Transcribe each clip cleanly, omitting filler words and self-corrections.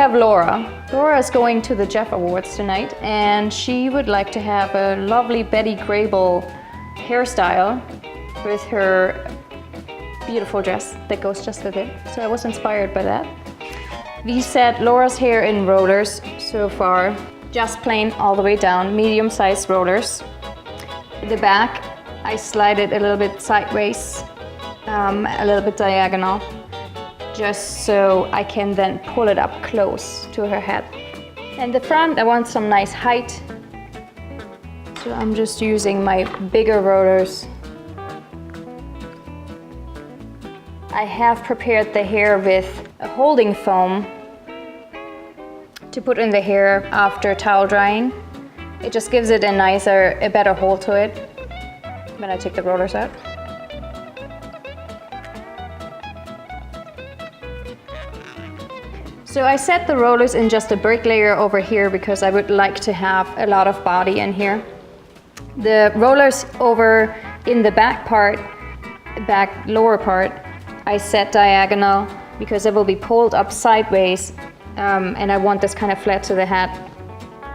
have Laura. Laura is going to the Jeff Awards tonight, and she would like to have a lovely Betty Grable hairstyle with her beautiful dress that goes just with it. So I was inspired by that. We set Laura's hair in rollers so far, just plain all the way down, medium-sized rollers. The back, I slide it a little bit sideways, a little bit diagonal, just so I can then pull it up close to her head. And the front, I want some nice height, so I'm just using my bigger rollers. I have prepared the hair with a holding foam to put in the hair after towel drying. It just gives it a better hold to it when I take the rollers out. So I set the rollers in just a brick layer over here because I would like to have a lot of body in here. The rollers over in the back lower part, I set diagonal because it will be pulled up sideways, and I want this kind of flat to the head.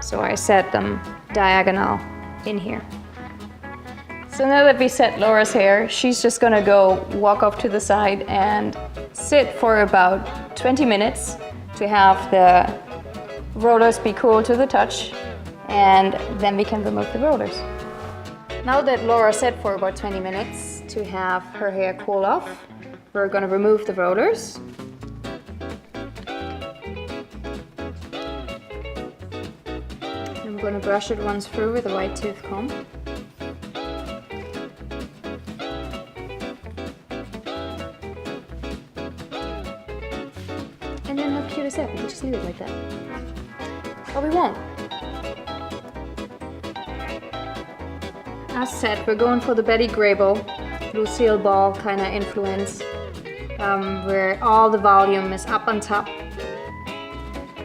So I set them diagonal in here. So now that we set Laura's hair, she's just gonna go walk off to the side and sit for about 20 minutes to have the rollers be cool to the touch, and then we can remove the rollers. Now that Laura sat for about 20 minutes to have her hair cool off, we're gonna remove the rollers. I'm gonna brush it once through with a white tooth comb. And then how cute is that? We can just leave it like that. But we won't. As said, we're going for the Betty Grable, Lucille Ball kind of influence, where all the volume is up on top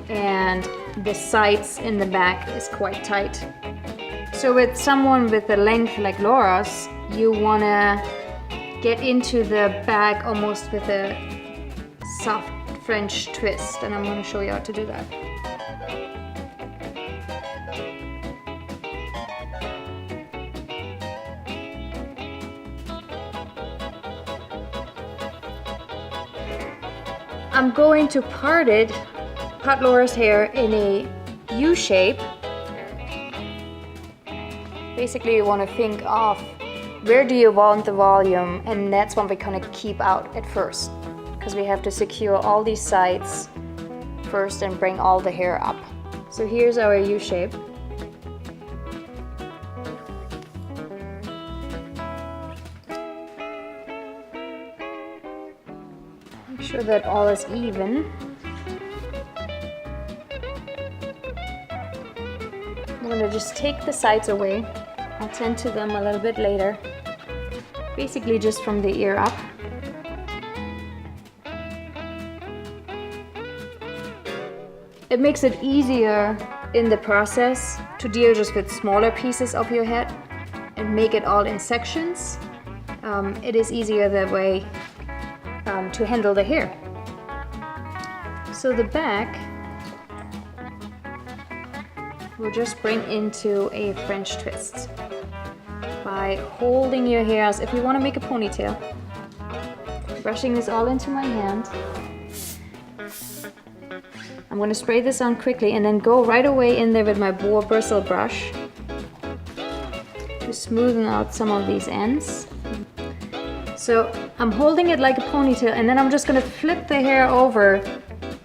and the sides in the back is quite tight. So with someone with a length like Laura's, you want to get into the back almost with a soft French twist, and I'm going to show you how to do that. I'm going to part Laura's hair in a U shape. Basically, you want to think of where do you want the volume, and that's what we're going to keep out at first, because we have to secure all these sides first and bring all the hair up. So here's our U shape. Make sure that all is even. I'm going to just take the sides away. I'll tend to them a little bit later. Basically just from the ear up. It makes it easier in the process to deal just with smaller pieces of your head and make it all in sections. It is easier that way to handle the hair. So the back we'll just bring into a French twist by holding your hair as if you want to make a ponytail. Brushing this all into my hand. I'm going to spray this on quickly and then go right away in there with my boar bristle brush to smoothen out some of these ends. So I'm holding it like a ponytail, and then I'm just going to flip the hair over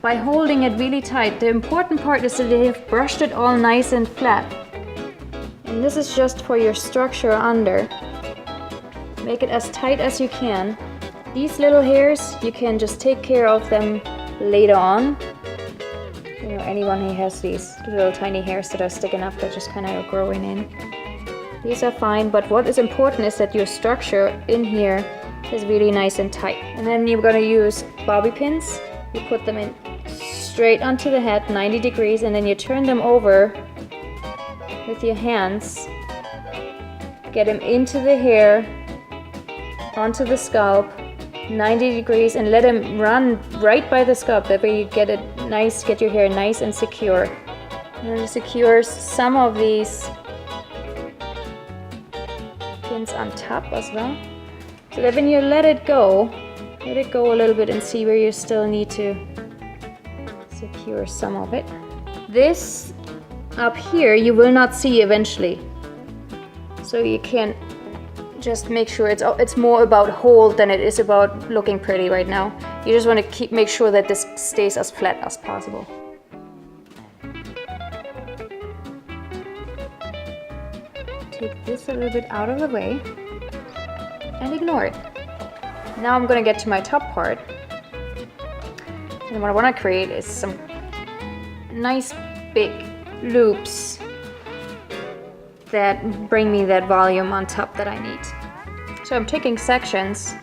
by holding it really tight. The important part is that you have brushed it all nice and flat. And this is just for your structure under. Make it as tight as you can. These little hairs, you can just take care of them later on. You know, anyone who has these little tiny hairs that are sticking up, that just kind of are growing in. These are fine, but what is important is that your structure in here is really nice and tight. And then you're going to use bobby pins. You put them in straight onto the head, 90 degrees, and then you turn them over with your hands. Get them into the hair, onto the scalp, 90 degrees, and let them run right by the scalp. That way you get it nice, get your hair nice and secure. And then secure some of these pins on top as well, so that when you let it go a little bit and see where you still need to secure some of it. This up here you will not see eventually, so you can just make sure it's more about hold than it is about looking pretty right now. You just want to make sure that this stays as flat as possible. Take this a little bit out of the way and ignore it. Now I'm going to get to my top part, and what I want to create is some nice big loops that bring me that volume on top that I need. So I'm taking sections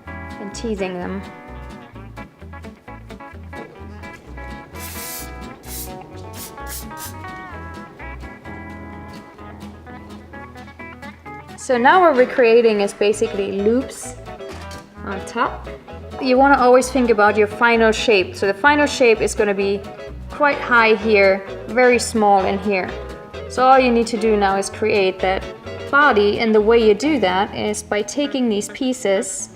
and teasing them. So now what we're creating is basically loops on top. You want to always think about your final shape. So the final shape is going to be quite high here, very small in here. So all you need to do now is create that body, and the way you do that is by taking these pieces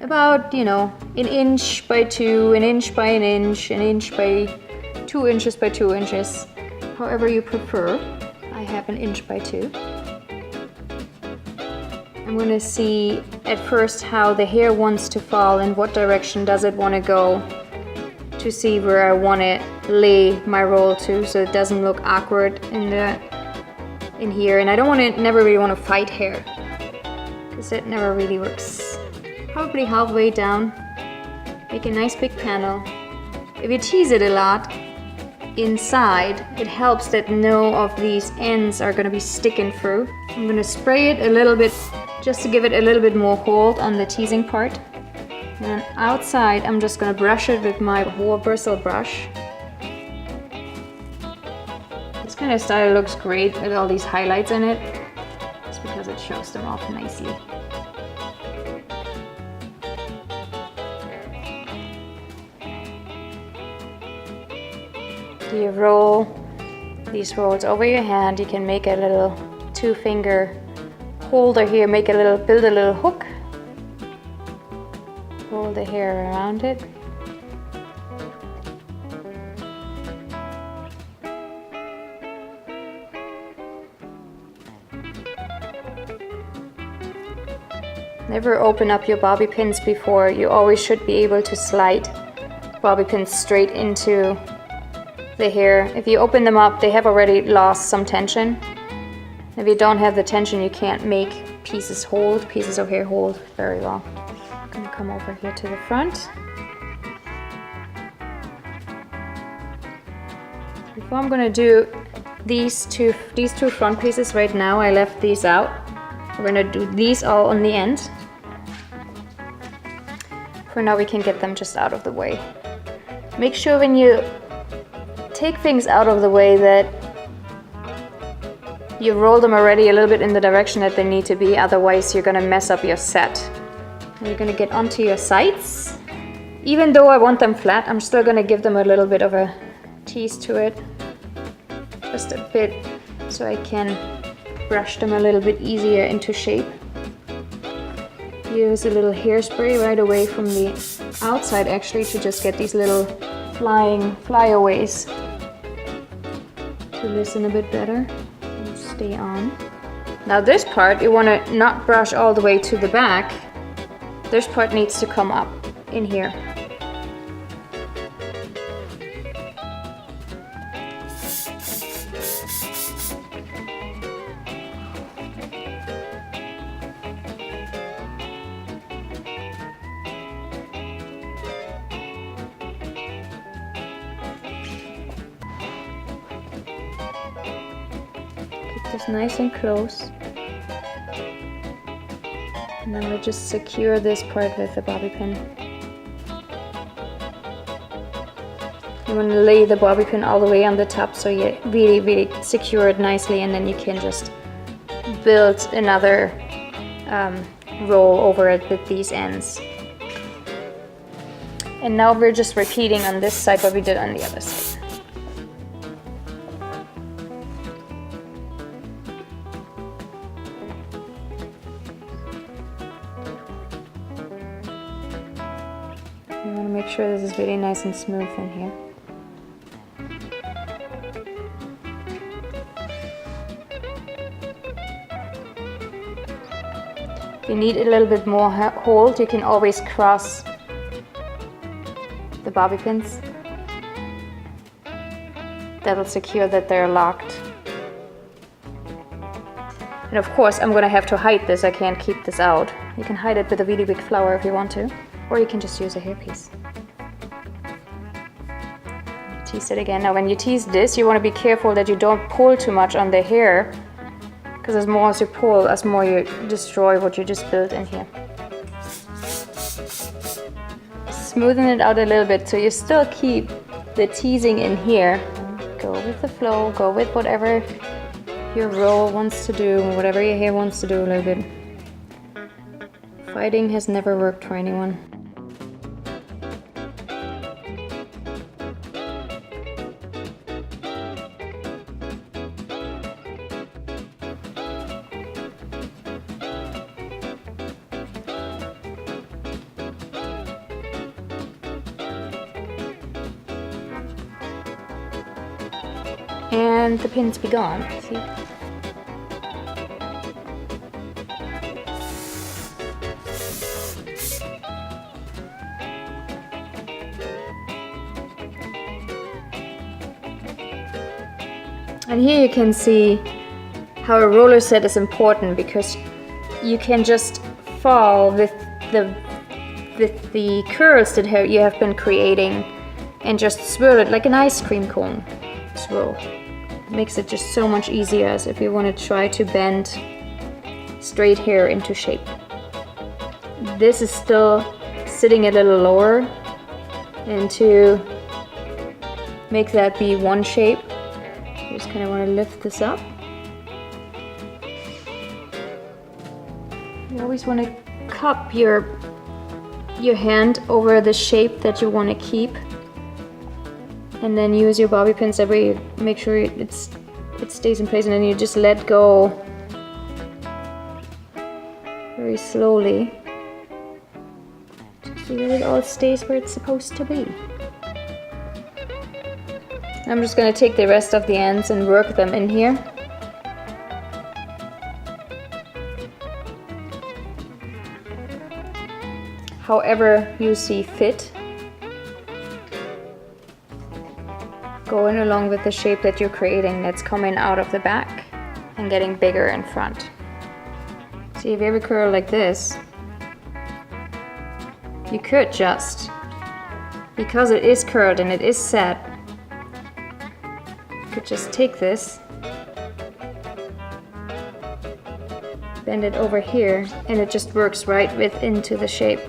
about, you know, an inch by 2, an inch by an inch by 2 inches by 2 inches, however you prefer. I have an inch by 2. I'm going to see at first how the hair wants to fall and what direction does it want to go, to see where I want to lay my roll to, so it doesn't look awkward in here. And I don't want to, never really want to fight hair, because it never really works. Probably halfway down, make a nice big panel. If you tease it a lot inside, it helps that no of these ends are going to be sticking through. I'm going to spray it a little bit just to give it a little bit more hold on the teasing part. And then outside, I'm just going to brush it with my boar bristle brush. This kind of style looks great with all these highlights in it, just because it shows them off nicely. You roll these rolls over your hand. You can make a little 2-finger holder here, build a little hook, hold the hair around it. Never open up your bobby pins before. You always should be able to slide bobby pins straight into the hair. If you open them up, they have already lost some tension. If you don't have the tension, you can't make pieces of hair hold very well. I'm gonna come over here to the front. Before I'm gonna do these two front pieces right now, I left these out. We're gonna do these all on the end. For now, we can get them just out of the way. Make sure when you take things out of the way that you roll them already a little bit in the direction that they need to be, otherwise you're gonna mess up your set. And you're gonna get onto your sides. Even though I want them flat, I'm still gonna give them a little bit of a tease to it. Just a bit, so I can brush them a little bit easier into shape. Use a little hairspray right away from the outside actually to just get these little flyaways to listen a bit better. Stay on. Now this part, you want to not brush all the way to the back. This part needs to come up in here. This nice and close, and then we'll just secure this part with the bobby pin. You want to lay the bobby pin all the way on the top so you really secure it nicely, and then you can just build another roll over it with these ends. And now we're just repeating on this side what we did on the other side. You want to make sure this is really nice and smooth in here. If you need a little bit more hold, you can always cross the bobby pins. That'll secure that they're locked. And of course, I'm gonna have to hide this. I can't keep this out. You can hide it with a really big flower if you want to, or you can just use a hairpiece. Tease it again. Now when you tease this, you want to be careful that you don't pull too much on the hair, because as more as you pull, as more you destroy what you just built in here. Smoothen it out a little bit so you still keep the teasing in here. Go with the flow, go with whatever your roll wants to do, whatever your hair wants to do a little bit. Fighting has never worked for anyone. And the pins be gone, see? And here you can see how a roller set is important, because you can just fall with the curls that you have been creating and just swirl it like an ice cream cone swirl. It makes it just so much easier as if you want to try to bend straight hair into shape. This is still sitting a little lower, and to make that be one shape, you just kind of want to lift this up. You always want to cup your hand over the shape that you want to keep, and then use your bobby pins that way. Make sure it stays in place, and then you just let go very slowly, just so that it all stays where it's supposed to be. I'm just going to take the rest of the ends and work them in here. However you see fit, going along with the shape that you're creating that's coming out of the back and getting bigger in front. See, if you have a curl like this, you could just, because it is curled and it is set, you could just take this, bend it over here, and it just works right into the shape.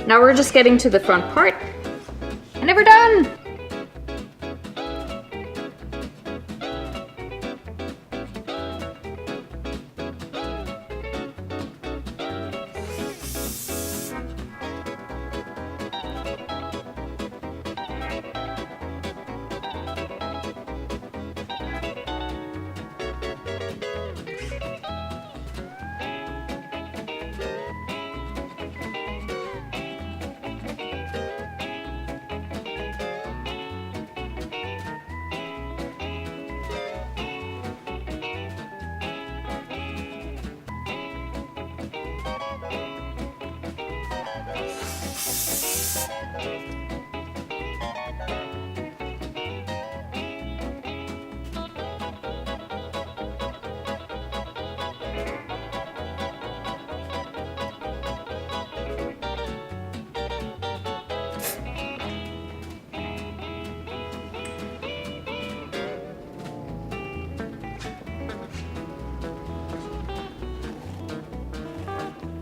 Now we're just getting to the front part, and then we're done!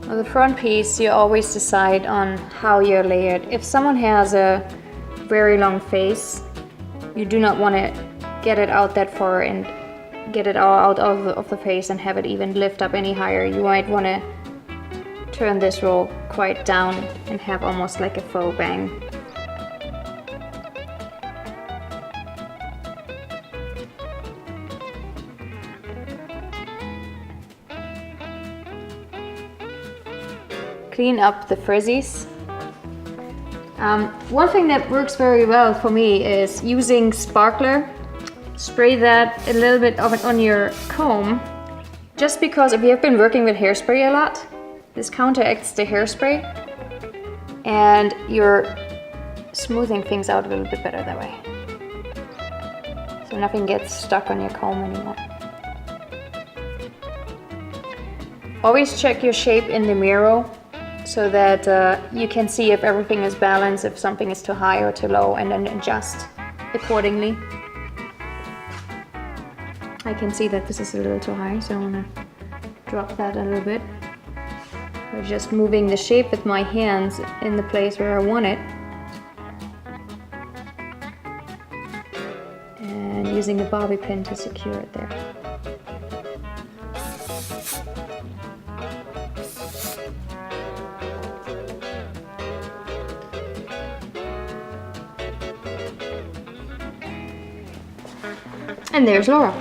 The front piece, you always decide on how you lay it. If someone has a very long face, you do not want to get it out that far and get it all out of the face and have it even lift up any higher. You might want to turn this roll quite down and have almost like a faux bang. Clean up the frizzies. One thing that works very well for me is using sparkler. Spray that a little bit of it on your comb, just because if you have been working with hairspray a lot, this counteracts the hairspray and you're smoothing things out a little bit better that way. So nothing gets stuck on your comb anymore. Always check your shape in the mirror so that you can see if everything is balanced, if something is too high or too low, and then adjust accordingly. I can see that this is a little too high, so I want to drop that a little bit. We're just moving the shape with my hands in the place where I want it. And using a bobby pin to secure it there. And there's Laura.